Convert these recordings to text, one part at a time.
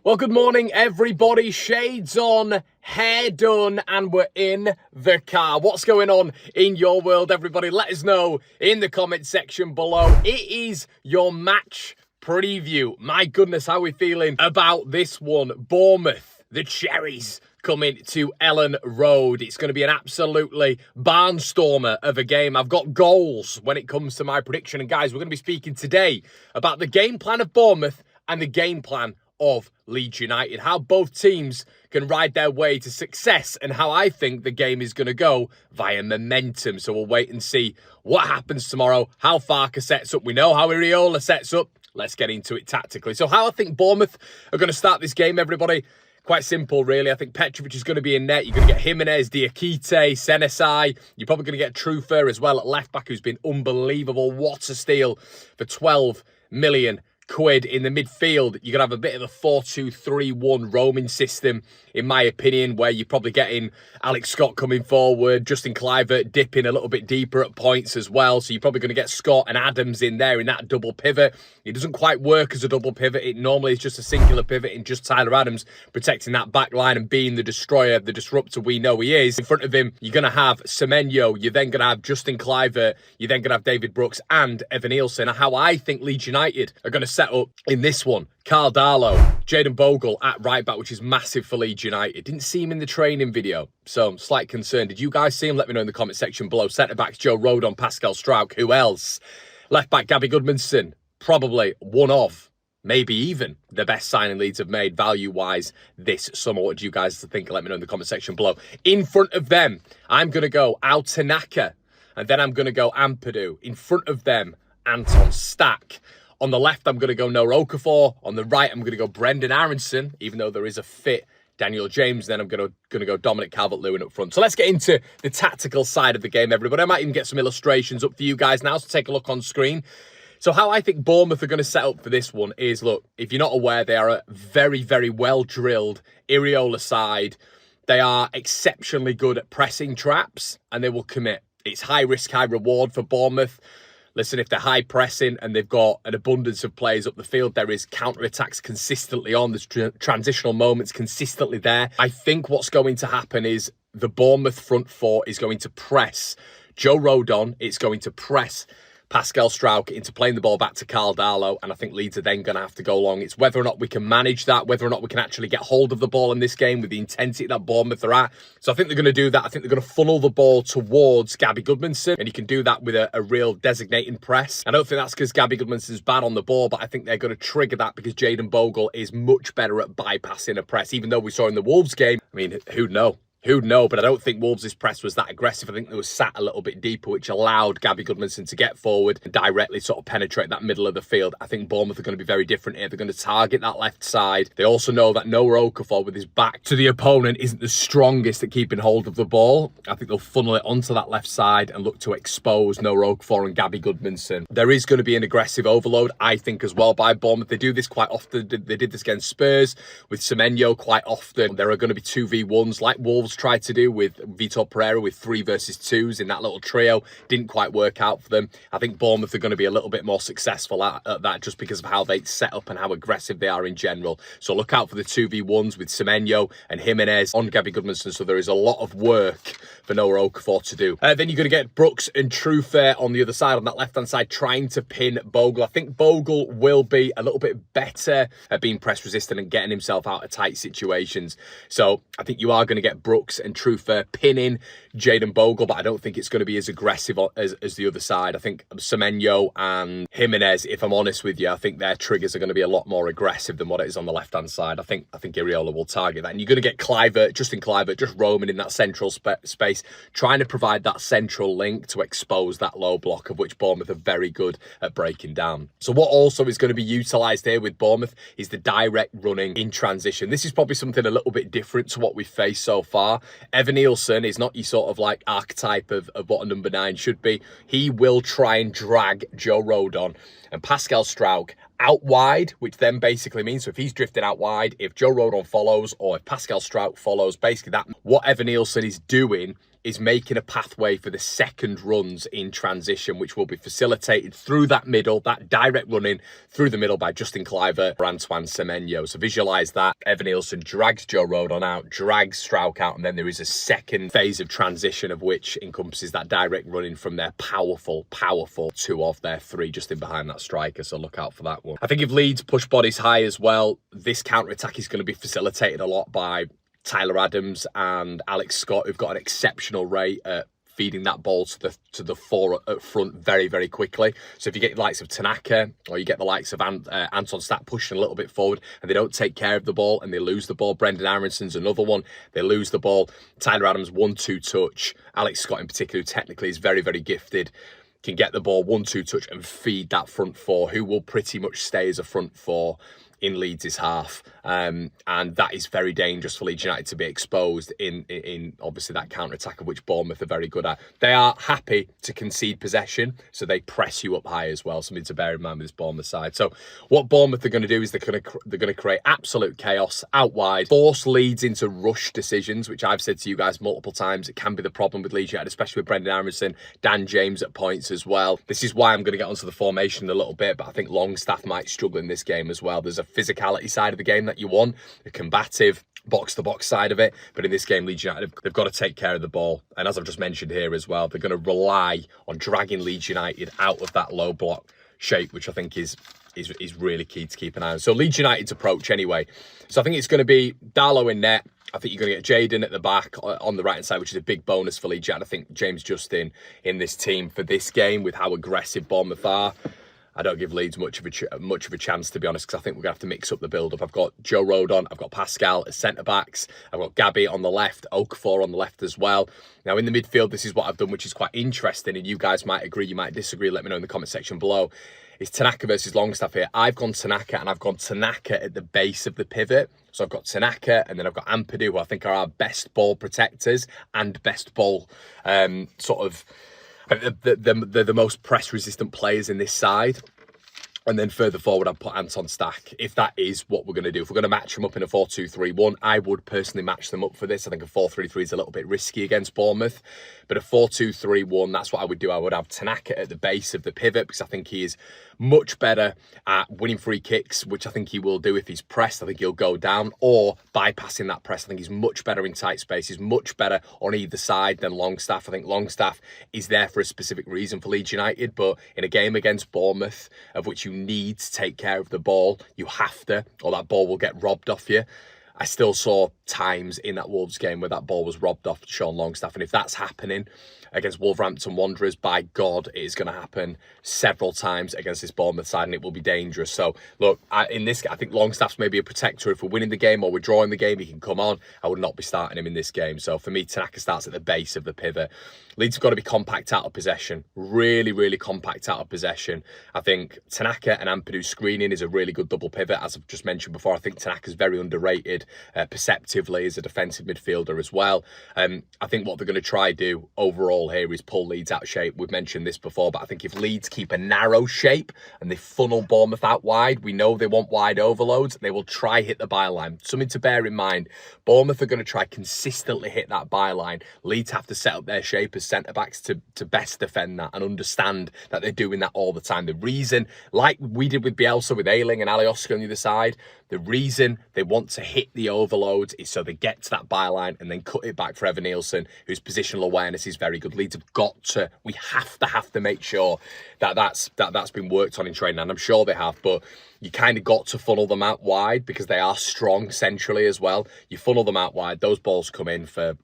Well, good morning, everybody. Shades on, hair done, and we're in the car. What's going on in your world, everybody? Let us know in the comment section below. It is your match preview. My goodness, how are we feeling about this one? Bournemouth, the Cherries, coming to Ellen Road. It's going to be an absolutely barnstormer of a game. I've got goals when it comes to my prediction. And guys, we're going to be speaking today about the game plan of Bournemouth and the game plan of Leeds United, how both teams can ride their way to success and how I think the game is going to go via momentum. So we'll wait and see what happens tomorrow, how Farke sets up. We know how Areola sets up. Let's get into it tactically. So how I think Bournemouth are going to start this game, everybody, quite simple, really. I think Petrovic is going to be in net. You're going to get Jimenez, Diakite, Senesai. You're probably going to get Trufer as well at left-back, who's been unbelievable. What a steal for 12 million quid in the midfield. You're going to have a bit of a 4-2-3-1 roaming system, in my opinion, where you're probably getting Alex Scott coming forward, Justin Kluivert dipping a little bit deeper at points as well. So you're probably going to get Scott and Adams in there in that double pivot. It doesn't quite work as a double pivot. It normally is just a singular pivot in just Tyler Adams protecting that back line and being the destroyer, the disruptor we know he is. In front of him, you're going to have Semenyo. You're then going to have Justin Kluivert. You're then going to have David Brooks and Evan Nielsen. How I think Leeds United are going to set up in this one. Carl Darlow, Jayden Bogle at right back, which is massive for Leeds United. Didn't see him in the training video, so slight concern. Did you guys see him? Let me know in the comment section below. Centre backs Joe Rodon, Pascal Struijk. Who else? Left back Gabby Goodmanson. Probably one of, maybe even the best signing Leeds have made value-wise this summer. What do you guys think? Let me know in the comment section below. In front of them, I'm going to go Al Tanaka, and then I'm going to go Ampadu. In front of them, Anton Stack. On the left, I'm going to go Noah Okafor. On the right, I'm going to go Brendan Aronson, even though there is a fit Daniel James. Then I'm going to go Dominic Calvert-Lewin up front. So let's get into the tactical side of the game, everybody. I might even get some illustrations up for you guys now, so take a look on screen. So how I think Bournemouth are going to set up for this one is, look, if you're not aware, they are a very, very well-drilled Areola side. They are exceptionally good at pressing traps, and they will commit. It's high risk, high reward for Bournemouth. Listen, if they're high pressing and they've got an abundance of players up the field, there is counter-attacks consistently on. There's transitional moments consistently there. I think what's going to happen is the Bournemouth front four is going to press Joe Rodon. It's going to press Pascal Struijk into playing the ball back to Carl Darlow, and I think Leeds are then going to have to go long. It's whether or not we can manage that, whether or not we can actually get hold of the ball in this game with the intensity that Bournemouth are at. So I think they're going to do that. I think they're going to funnel the ball towards Gabby Goodmanson, and you can do that with a real designating press. I don't think that's because Gabby Goodmanson's bad on the ball, but I think they're going to trigger that because Jayden Bogle is much better at bypassing a press, even though we saw in the Wolves game. I mean, who'd know? Who'd know? But I don't think Wolves' press was that aggressive. I think they was sat a little bit deeper, which allowed Gabby Goodmanson to get forward and directly sort of penetrate that middle of the field. I think Bournemouth are going to be very different here. They're going to target that left side. They also know that Noah Okafor, with his back to the opponent, isn't the strongest at keeping hold of the ball. I think they'll funnel it onto that left side and look to expose Noah Okafor and Gabby Goodmanson. There is going to be an aggressive overload, I think, as well by Bournemouth. They do this quite often. They did this against Spurs with Semenyo quite often. There are going to be 2v1s like Wolves tried to do with Vitor Pereira with 3 versus 2s in that little trio. Didn't quite work out for them. I think Bournemouth are going to be a little bit more successful at that just because of how they set up and how aggressive they are in general. So look out for the 2v1s with Semenyo and Jimenez on Gabby Goodmanson. So there is a lot of work for Noah Okafor to do. Then you're going to get Brooks and Trufer on the other side, on that left-hand side, trying to pin Bogle. I think Bogle will be a little bit better at being press resistant and getting himself out of tight situations. So I think you are going to get Brooks and Trufer pinning Jayden Bogle, but I don't think it's going to be as aggressive as the other side. I think Semenyo and Jimenez, if I'm honest with you, I think their triggers are going to be a lot more aggressive than what it is on the left-hand side. I think Areola will target that. And you're going to get Justin Kluivert, just roaming in that central space, trying to provide that central link to expose that low block, of which Bournemouth are very good at breaking down. So what also is going to be utilised here with Bournemouth is the direct running in transition. This is probably something a little bit different to what we've faced so far. Evan Nielsen is not your sort of like archetype of what a number 9 should be. He will try and drag Joe Rodon and Pascal Struijk out wide, which then basically means, so if he's drifting out wide, if Joe Rodon follows or if Pascal Struijk follows, basically that what Evan Nielsen is doing is making a pathway for the second runs in transition, which will be facilitated through that middle, that direct running through the middle by Justin Kluivert or Antoine Semenyo. So visualise that. Evanilson drags Joe Rodon out, drags Struijk out, and then there is a second phase of transition of which encompasses that direct running from their powerful 2 of their 3 just in behind that striker. So look out for that one. I think if Leeds push bodies high as well, this counter-attack is going to be facilitated a lot by Tyler Adams and Alex Scott, who've got an exceptional rate at feeding that ball to the 4 up front very, very quickly. So if you get the likes of Tanaka or you get the likes of Anton Stack pushing a little bit forward and they don't take care of the ball and they lose the ball. Brendan Aronson's another one. They lose the ball. Tyler Adams 1-2 touch. Alex Scott in particular, who technically is very, very gifted, can get the ball 1-2 touch and feed that front 4, who will pretty much stay as a front 4 in Leeds' half, and that is very dangerous for Leeds United to be exposed in obviously that counter-attack of which Bournemouth are very good at. They are happy to concede possession, so they press you up high as well, something to bear in mind with this Bournemouth side. So what Bournemouth are going to do is they're going to create absolute chaos out wide, force Leeds into rush decisions, which I've said to you guys multiple times, it can be the problem with Leeds United, especially with Brendan Aronson, Dan James at points as well. This is why I'm going to get onto the formation a little bit, but I think Longstaff might struggle in this game as well. There's a physicality side of the game that you want, a combative box-to-box side of it, but in this game Leeds United, they've got to take care of the ball, and as I've just mentioned here as well, they're going to rely on dragging Leeds United out of that low block shape, which I think is really key to keep an eye on. So Leeds United's approach anyway, so I think it's going to be Darlow in net. I think you're going to get Jaden at the back on the right-hand side, which is a big bonus for Leeds United. I think James Justin in this team for this game with how aggressive Bournemouth are, I don't give Leeds much of a chance, to be honest, because I think we're going to have to mix up the build-up. I've got Joe Rodon, I've got Pascal as centre-backs, I've got Gabby on the left, Okafor on the left as well. Now, in the midfield, this is what I've done, which is quite interesting, and you guys might agree, you might disagree, let me know in the comment section below. It's Tanaka versus Longstaff here. I've gone Tanaka, and I've gone Tanaka at the base of the pivot. So I've got Tanaka, and then I've got Ampadu, who I think are our best ball protectors and best ball they're the most press-resistant players in this side. And then further forward, I'd put Anton Stack, if that is what we're going to do. If we're going to match them up in a 4-2-3-1, I would personally match them up for this. I think a 4-3-3 is a little bit risky against Bournemouth. But a 4-2-3-1, that's what I would do. I would have Tanaka at the base of the pivot because I think he is much better at winning free kicks, which I think he will do if he's pressed. I think he'll go down, or bypassing that press. I think he's much better in tight space. He's much better on either side than Longstaff. I think Longstaff is there for a specific reason for Leeds United, but in a game against Bournemouth, of which you need to take care of the ball, you have to, or that ball will get robbed off you. I still saw times in that Wolves game where that ball was robbed off Sean Longstaff. And if that's happening against Wolverhampton Wanderers, by God, it is going to happen several times against this Bournemouth side, and it will be dangerous. So, look, in this, I think Longstaff's maybe a protector. If we're winning the game or we're drawing the game, he can come on. I would not be starting him in this game. So, for me, Tanaka starts at the base of the pivot. Leeds have got to be compact out of possession. Really, really compact out of possession. I think Tanaka and Ampadu screening is a really good double pivot. As I've just mentioned before, I think Tanaka's very underrated perceptively as a defensive midfielder as well. I think what they're going to try do overall here is pull Leeds out of shape. We've mentioned this before, but I think if Leeds keep a narrow shape and they funnel Bournemouth out wide, we know they want wide overloads, they will try hit the byline. Something to bear in mind, Bournemouth are going to try consistently hit that byline. Leeds have to set up their shape as centre-backs to best defend that and understand that they're doing that all the time. The reason, like we did with Bielsa, with Ayling and Alioski on the other side, the reason they want to hit the overloads is so they get to that byline and then cut it back for Evan Nielsen, whose positional awareness is very good. Leeds have got to, we have to make sure that that's been worked on in training, and I'm sure they have, but you kind of got to funnel them out wide because they are strong centrally as well. You funnel them out wide, those balls come in for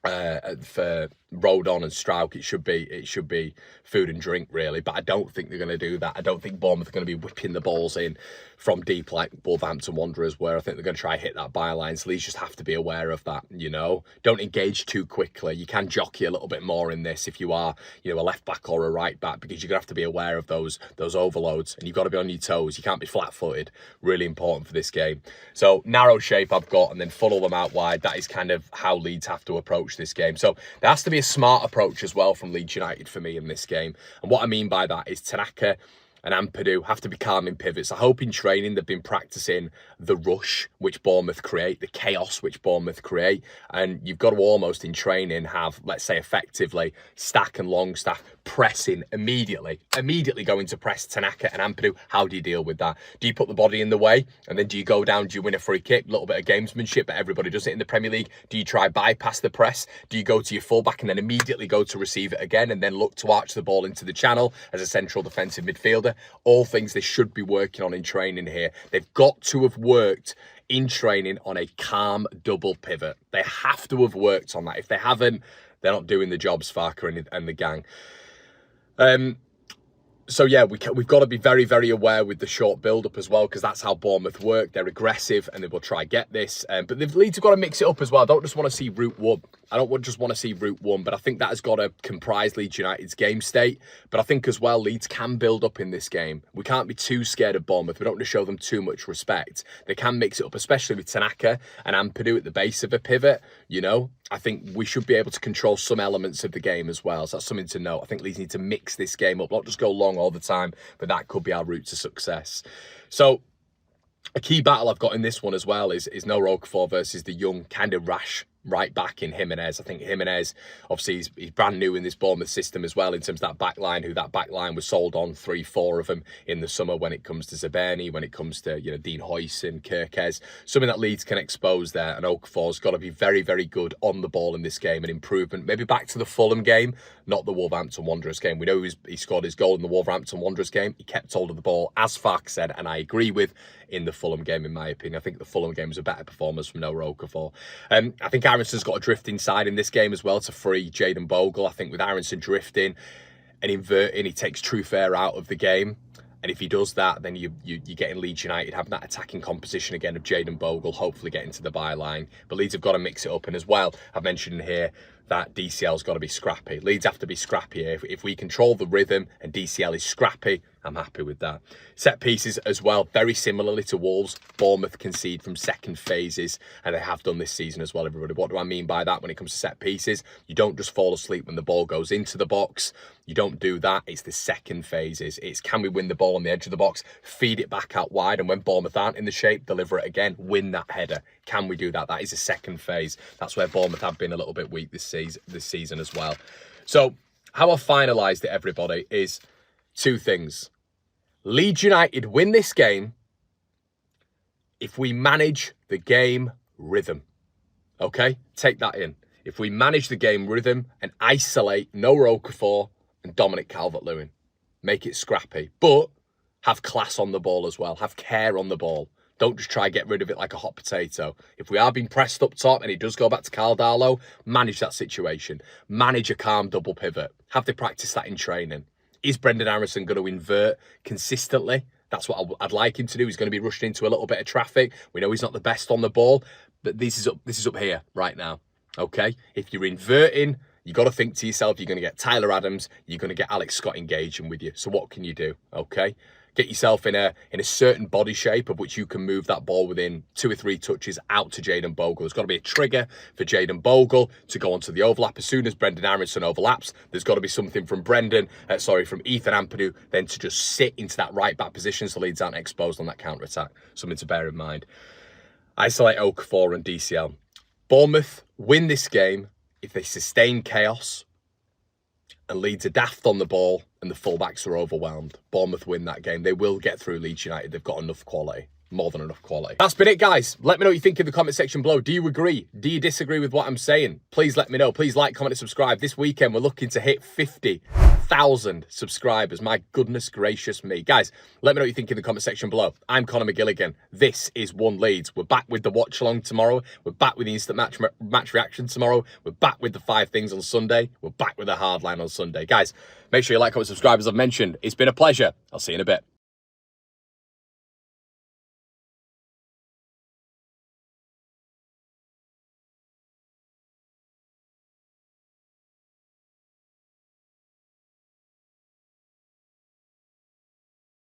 Rodon and Struijk. It should be food and drink really, but I don't think they're going to do that. I don't think Bournemouth are going to be whipping the balls in from deep like Wolverhampton Wanderers, where I think they're going to try hit that byline. So Leeds just have to be aware of that, you know. Don't engage too quickly. You can jockey a little bit more in this if you are, you know, a left back or a right back, because you're going to have to be aware of those overloads, and you've got to be on your toes. You can't be flat-footed. Really important for this game. So narrow shape I've got, and then funnel them out wide. That is kind of how Leeds have to approach this game. So there has to be a smart approach as well from Leeds United for me in this game. And what I mean by that is Tanaka and Ampadu have to be calm in pivots. I hope in training they've been practicing the rush which Bournemouth create, the chaos which Bournemouth create, and you've got to almost in training have, let's say, effectively Stack and Longstaff pressing immediately going to press Tanaka and Ampadu. How do you deal with that? Do you put the body in the way and then do you go down, do you win a free kick? A little bit of gamesmanship, but everybody does it in the Premier League. Do you try bypass the press? Do you go to your fullback and then immediately go to receive it again and then look to arch the ball into the channel as a central defensive midfielder? All things they should be working on in training here. They've got to have worked in training on a calm double pivot. They have to have worked on that. If they haven't, they're not doing the jobs, Farke and the gang. So yeah, we've got to be very, very aware with the short build-up as well, because that's how Bournemouth work. They're aggressive and they will try get this. But the Leeds have got to mix it up as well. I don't just want to see route one. I don't just want to see route one, but I think that has got to comprise Leeds United's game state. But I think as well, Leeds can build up in this game. We can't be too scared of Bournemouth. We don't want to show them too much respect. They can mix it up, especially with Tanaka and Ampadu at the base of a pivot. You know, I think we should be able to control some elements of the game as well. So that's something to note. I think Leeds need to mix this game up, not just go long all the time, but that could be our route to success. So a key battle I've got in this one as well is no Okafor versus the young, kind of rash right back in Jimenez. I think Jimenez, obviously, he's brand new in this Bournemouth system as well in terms of that back line, who that back line was sold on 3-4 of them in the summer when it comes to Zaberni, when it comes to, you know, Dean Huijsen, Kirkes. Something that Leeds can expose there, and Okafor's got to be very, very good on the ball in this game, an improvement. Maybe back to the Fulham game, not the Wolverhampton Wanderers game. We know he scored his goal in the Wolverhampton Wanderers game. He kept hold of the ball, as Farke said, and I agree with, in the Fulham game, in my opinion. I think the Fulham game was a better performance from Noah Okafor. I think Aronson's got to drift inside in this game as well to free Jayden Bogle. I think with Aronson drifting and inverting, he takes Trufair out of the game. And if he does that, then you're getting Leeds United having that attacking composition again of Jayden Bogle, hopefully getting to the byline. But Leeds have got to mix it up. And as well, I've mentioned here that DCL's got to be scrappy. Leeds have to be scrappy here. If we control the rhythm and DCL is scrappy, I'm happy with that. Set pieces as well, very similarly to Wolves. Bournemouth concede from second phases, and they have done this season as well, everybody. What do I mean by that when it comes to set pieces? You don't just fall asleep when the ball goes into the box. You don't do that. It's the second phases. It's can we win the ball on the edge of the box, feed it back out wide, and when Bournemouth aren't in the shape, deliver it again, win that header. Can we do that? That is a second phase. That's where Bournemouth have been a little bit weak this season as well. So how I've finalised it, everybody, is two things. Leeds United win this game if we manage the game rhythm. Okay? Take that in. If we manage the game rhythm and isolate Noah Okafor and Dominic Calvert-Lewin. Make it scrappy. But have class on the ball as well. Have care on the ball. Don't just try to get rid of it like a hot potato. If we are being pressed up top and it does go back to Carl Darlow, manage that situation. Manage a calm double pivot. Have they practice that in training? Is Brendan Aronson going to invert consistently? That's what I'd like him to do. He's going to be rushing into a little bit of traffic. We know he's not the best on the ball, but this is up here right now. Okay? If you're inverting, you got to think to yourself, you're going to get Tyler Adams, you're going to get Alex Scott engaging with you. So what can you do? Okay? Get yourself in a certain body shape of which you can move that ball within 2 or 3 touches out to Jayden Bogle. There's got to be a trigger for Jayden Bogle to go onto the overlap. As soon as Brendan Aronson overlaps, there's got to be something from from Ethan Ampadu, then to just sit into that right back position so Leeds aren't exposed on that counter-attack. Something to bear in mind. Isolate Okafor and DCL. Bournemouth win this game if they sustain chaos and Leeds are daft on the ball and the fullbacks are overwhelmed. Bournemouth win that game. They will get through Leeds United. They've got enough quality. More than enough quality. That's been it, guys. Let me know what you think in the comment section below. Do you agree? Do you disagree with what I'm saying? Please let me know. Please like, comment, and subscribe. This weekend, we're looking to hit 50,000 subscribers. My goodness gracious me. Guys, let me know what you think in the comment section below. I'm Conor McGilligan. This is One Leeds. We're back with the watch-along tomorrow. We're back with the instant match reaction tomorrow. We're back with the 5 things on Sunday. We're back with the hardline on Sunday. Guys, make sure you like, comment, subscribe, as I've mentioned. It's been a pleasure. I'll see you in a bit.